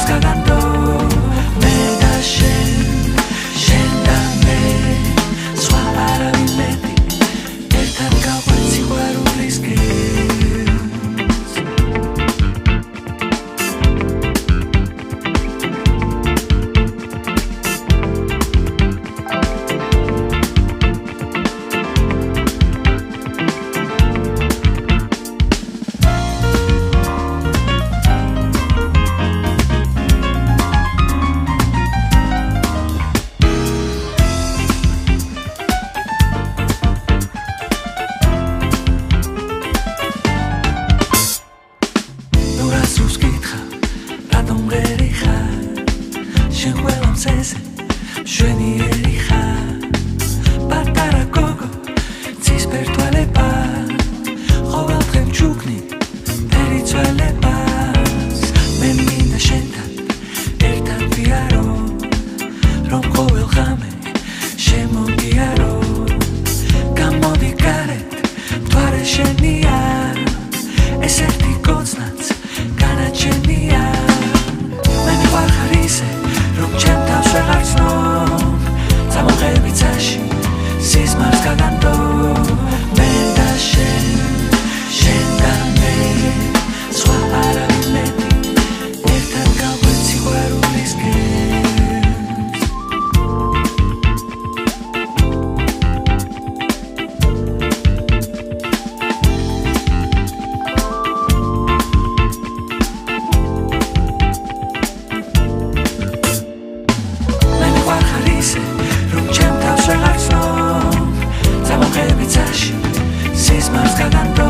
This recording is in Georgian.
გადანდო მე და შენ და მე სხვა არავინ მეტი ერთად გავყვეთ სიყვარულის გემს სულს გითხრა რატომ ღერი ხარ შენ ყველა მზეზე მშვენიერი ხარ პატარა გოგო ცისფერ თვალება ყოველ დღე მჩუქნი მტერი ძველებას მე მინდა შენთან ერთად ვიარო რომ ყოველ ღამე შემოგიარო გამოდი გარეთ მთვარე შენია ეს ერთი კოცნაც განაჩენია მე მივარხარ ისე რომ ჩემ თავს ვეღარ ცნობ წამოღები წაში სიზმარს გადანდო მე და შენ და მე სხვა არავინ მეტი ერთად გავყვეთ სიყვარულის გემს რომ ჩემ თავს ვეღარ ცნობ წამოღები წაში სიზმარს გადანდო